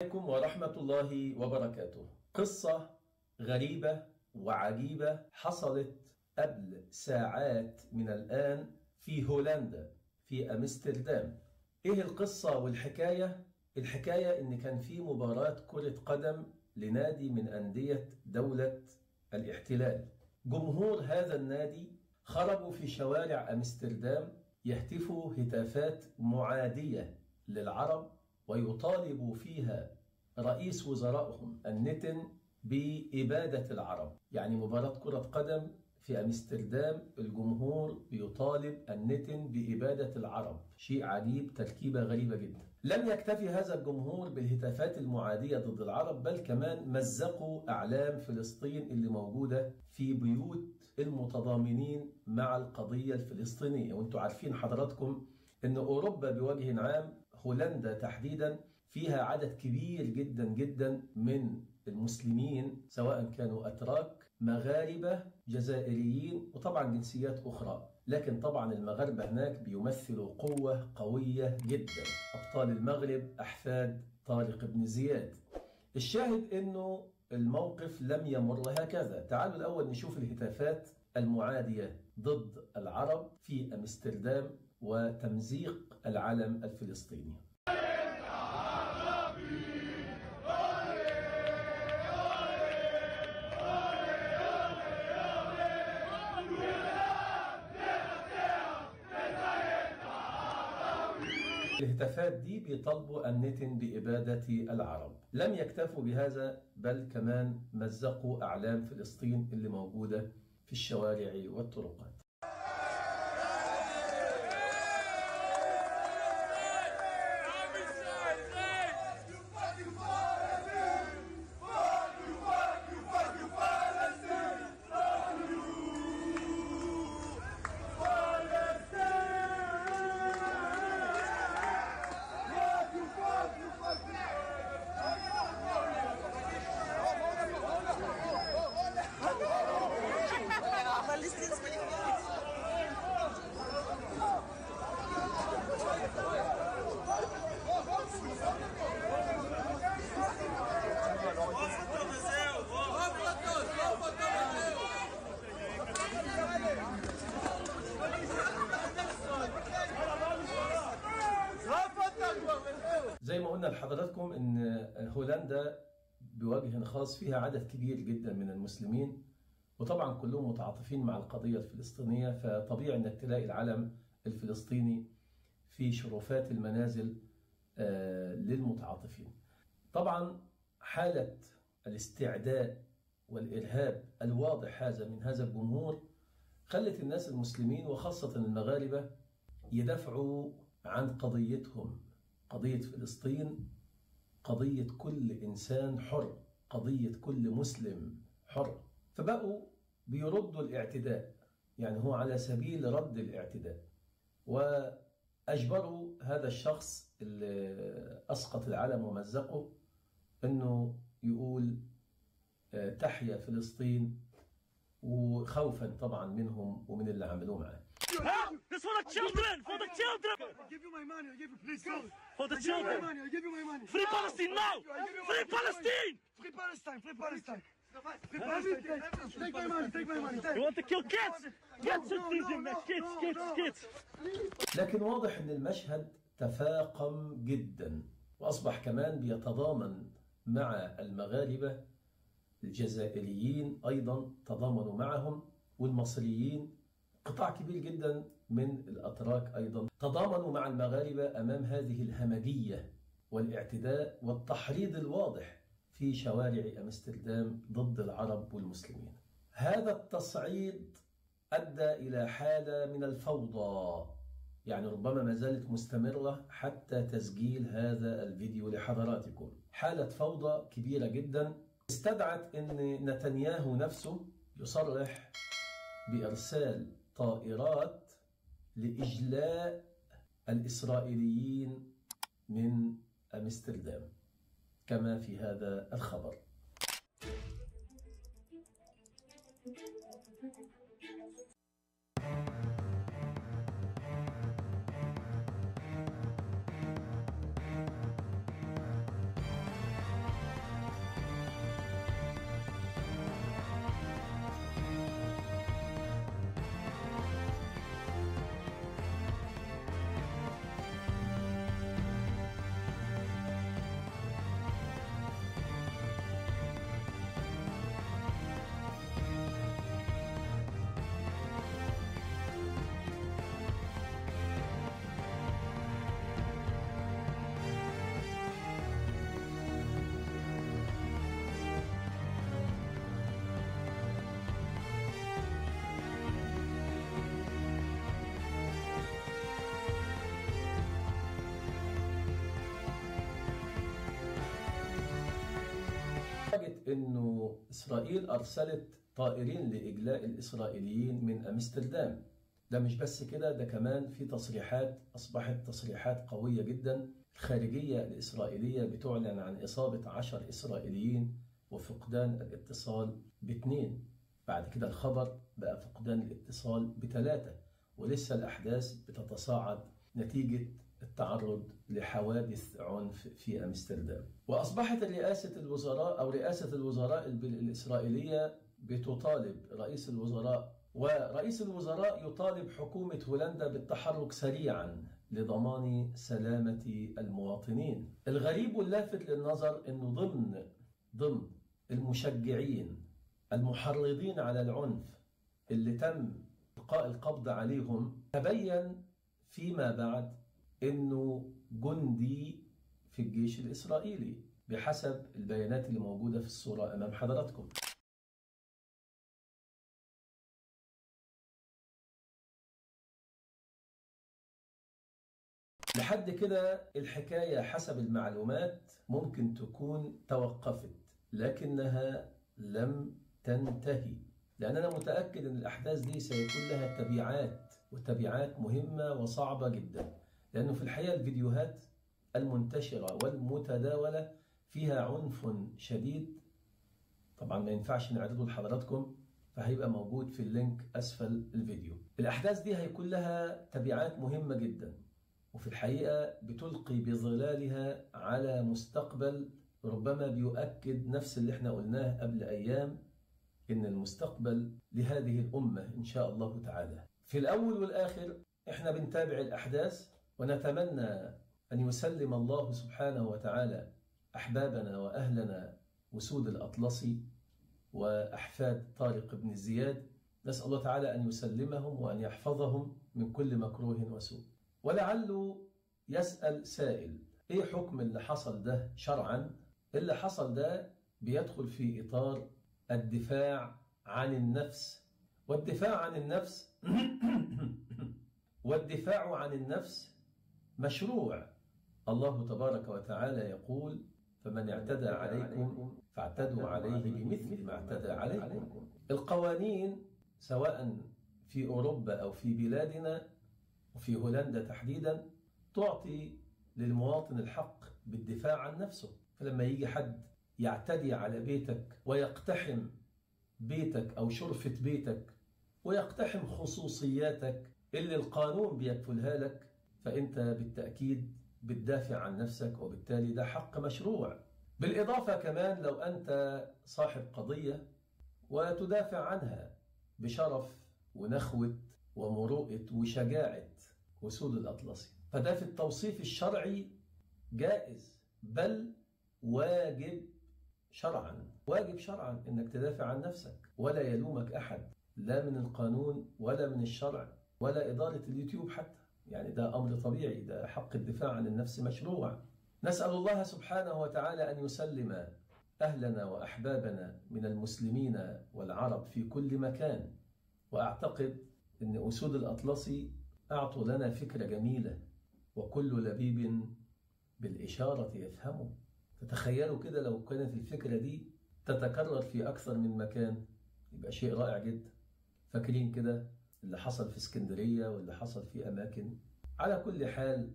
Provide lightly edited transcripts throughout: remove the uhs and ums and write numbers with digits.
عليكم ورحمة الله وبركاته. قصة غريبة وعجيبة حصلت قبل ساعات من الآن في هولندا في أمستردام. إيه القصة والحكاية؟ الحكاية إن كان في مباراة كرة قدم لنادي من أندية دولة الاحتلال. جمهور هذا النادي خرجوا في شوارع أمستردام يهتفوا هتافات معادية للعرب ويطالبوا فيها رئيس وزرائهم النتن بإبادة العرب. يعني مباراة كرة قدم في أمستردام الجمهور بيطالب النتن بإبادة العرب. شيء عجيب، تركيبة غريبة جدا. لم يكتفي هذا الجمهور بالهتافات المعادية ضد العرب، بل كمان مزقوا أعلام فلسطين اللي موجودة في بيوت المتضامنين مع القضية الفلسطينية. وانتم عارفين حضراتكم أن أوروبا بوجه عام، هولندا تحديدا، فيها عدد كبير جدا جدا من المسلمين، سواء كانوا أتراك، مغاربة، جزائريين، وطبعا جنسيات أخرى. لكن طبعا المغاربة هناك بيمثلوا قوة قوية جدا، أبطال المغرب أحفاد طارق بن زياد. الشاهد أنه الموقف لم يمر هكذا. تعالوا الأول نشوف الهتافات المعادية ضد العرب في أمستردام وتمزيق العلم الفلسطيني. الهتافات دي بيطالبوا النتن بإبادة العرب. لم يكتفوا بهذا، بل كمان مزقوا أعلام فلسطين اللي موجودة في الشوارع والطرقات. زي ما قلنا لحضراتكم ان هولندا بوجه خاص فيها عدد كبير جدا من المسلمين، وطبعا كلهم متعاطفين مع القضية الفلسطينية، فطبيعي انك تلاقي العلم الفلسطيني في شرفات المنازل للمتعاطفين. طبعا حالة الاستعداء والإرهاب الواضح هذا من هذا الجمهور خلت الناس المسلمين وخاصة المغاربة يدافعوا عن قضيتهم، قضية فلسطين، قضية كل إنسان حر، قضية كل مسلم حر. فبقوا بيردوا الاعتداء، يعني هو على سبيل رد الاعتداء، وأجبروا هذا الشخص اللي أسقط العلم ومزقه أنه يقول تحيا فلسطين، وخوفا طبعا منهم ومن اللي عملوه معاه. This for the children! For the children! I give you my money, I give you, please go! For the children! I give you my money! Free Palestine now! Free Palestine! Free Palestine! Free Palestine! Free Palestine! Take my money, take my money! You want to kill kids? Kids should please him, kids! لكن واضح ان المشهد تفاقم جدا، واصبح كمان بيتضامن مع المغاربة. الجزائريين ايضا تضامنوا معهم، والمصريين، قطاع كبير جدا من الأتراك أيضا تضامنوا مع المغاربة أمام هذه الهمجية والاعتداء والتحريض الواضح في شوارع أمستردام ضد العرب والمسلمين. هذا التصعيد أدى إلى حالة من الفوضى، يعني ربما ما زالت مستمرة حتى تسجيل هذا الفيديو لحضراتكم. حالة فوضى كبيرة جدا استدعت أن نتنياهو نفسه يصرح بإرسال طائرات لإجلاء الإسرائيليين من أمستردام كما في هذا الخبر. إنه إسرائيل أرسلت طائرين لإجلاء الإسرائيليين من أمستردام. ده مش بس كده، ده كمان في تصريحات أصبحت تصريحات قوية جدا. الخارجية الإسرائيلية بتعلن عن إصابة 10 إسرائيليين وفقدان الاتصال ب2. بعد كده الخبر بقى فقدان الاتصال ب3، ولسه الأحداث بتتصاعد نتيجة التعرض لحوادث عنف في أمستردام. وأصبحت رئاسة الوزراء الإسرائيلية بتطالب رئيس الوزراء، ورئيس الوزراء يطالب حكومة هولندا بالتحرك سريعا لضمان سلامة المواطنين. الغريب واللافت للنظر أنه ضمن المشجعين المحرضين على العنف اللي تم إلقاء القبض عليهم، تبين فيما بعد أنه جندي في الجيش الإسرائيلي بحسب البيانات اللي موجودة في الصورة أمام حضراتكم. لحد كده الحكاية حسب المعلومات ممكن تكون توقفت، لكنها لم تنتهي، لأن أنا متأكد أن الأحداث دي سيكون لها تبعات، وتبعات مهمة وصعبة جدا، لأنه في الحقيقة الفيديوهات المنتشرة والمتداولة فيها عنف شديد. طبعا ما ينفعش نعرضه لحضراتكم، فهيبقى موجود في اللينك أسفل الفيديو. الأحداث دي هيكون لها تبعات مهمة جدا، وفي الحقيقة بتلقي بظلالها على مستقبل ربما بيؤكد نفس اللي احنا قلناه قبل أيام، إن المستقبل لهذه الأمة إن شاء الله تعالى. في الأول والآخر احنا بنتابع الأحداث، ونتمنى أن يسلم الله سبحانه وتعالى أحبابنا وأهلنا وسود الأطلسي وأحفاد طارق بن زياد. نسأل الله تعالى أن يسلمهم وأن يحفظهم من كل مكروه وسوء. ولعله يسأل سائل، إيه حكم اللي حصل ده شرعا؟ اللي حصل ده بيدخل في إطار الدفاع عن النفس، والدفاع عن النفس مشروع. الله تبارك وتعالى يقول: فمن اعتدى عليكم فاعتدوا عليه بمثل ما اعتدى عليكم. القوانين سواء في أوروبا أو في بلادنا وفي هولندا تحديدا تعطي للمواطن الحق بالدفاع عن نفسه. فلما يجي حد يعتدي على بيتك ويقتحم بيتك أو شرفة بيتك ويقتحم خصوصياتك اللي القانون بيكفلها لك، فأنت بالتأكيد بتدافع عن نفسك، وبالتالي ده حق مشروع. بالإضافة كمان لو أنت صاحب قضية وتدافع عنها بشرف ونخوة ومروءة وشجاعة وسود الأطلسي، فده في التوصيف الشرعي جائز، بل واجب شرعا إنك تدافع عن نفسك، ولا يلومك أحد لا من القانون ولا من الشرع ولا إدارة اليوتيوب حتى. يعني ده أمر طبيعي، ده حق الدفاع عن النفس مشروع. نسأل الله سبحانه وتعالى أن يسلم أهلنا وأحبابنا من المسلمين والعرب في كل مكان. وأعتقد أن أسود الأطلسي أعطوا لنا فكرة جميلة: وكل لبيب بالإشارة يفهمه. تتخيلوا كده لو كانت الفكرة دي تتكرر في أكثر من مكان، يبقى شيء رائع جدا. فاكرين كده اللي حصل في اسكندرية واللي حصل في أماكن. على كل حال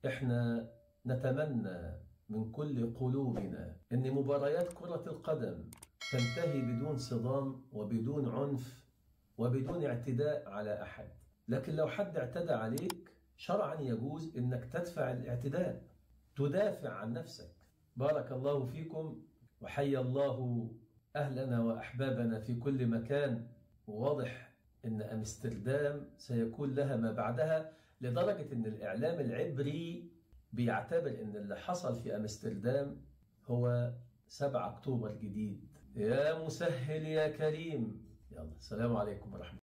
احنا نتمنى من كل قلوبنا أن مباريات كرة القدم تنتهي بدون صدام وبدون عنف وبدون اعتداء على أحد. لكن لو حد اعتدى عليك شرعا يجوز أنك تدفع الاعتداء، تدافع عن نفسك. بارك الله فيكم، وحيا الله أهلنا وأحبابنا في كل مكان. وواضح أن أمستردام سيكون لها ما بعدها، لدرجة أن الإعلام العبري بيعتبر أن اللي حصل في أمستردام هو 7 أكتوبر جديد. يا مسهل يا كريم. يلا، السلام عليكم ورحمة الله.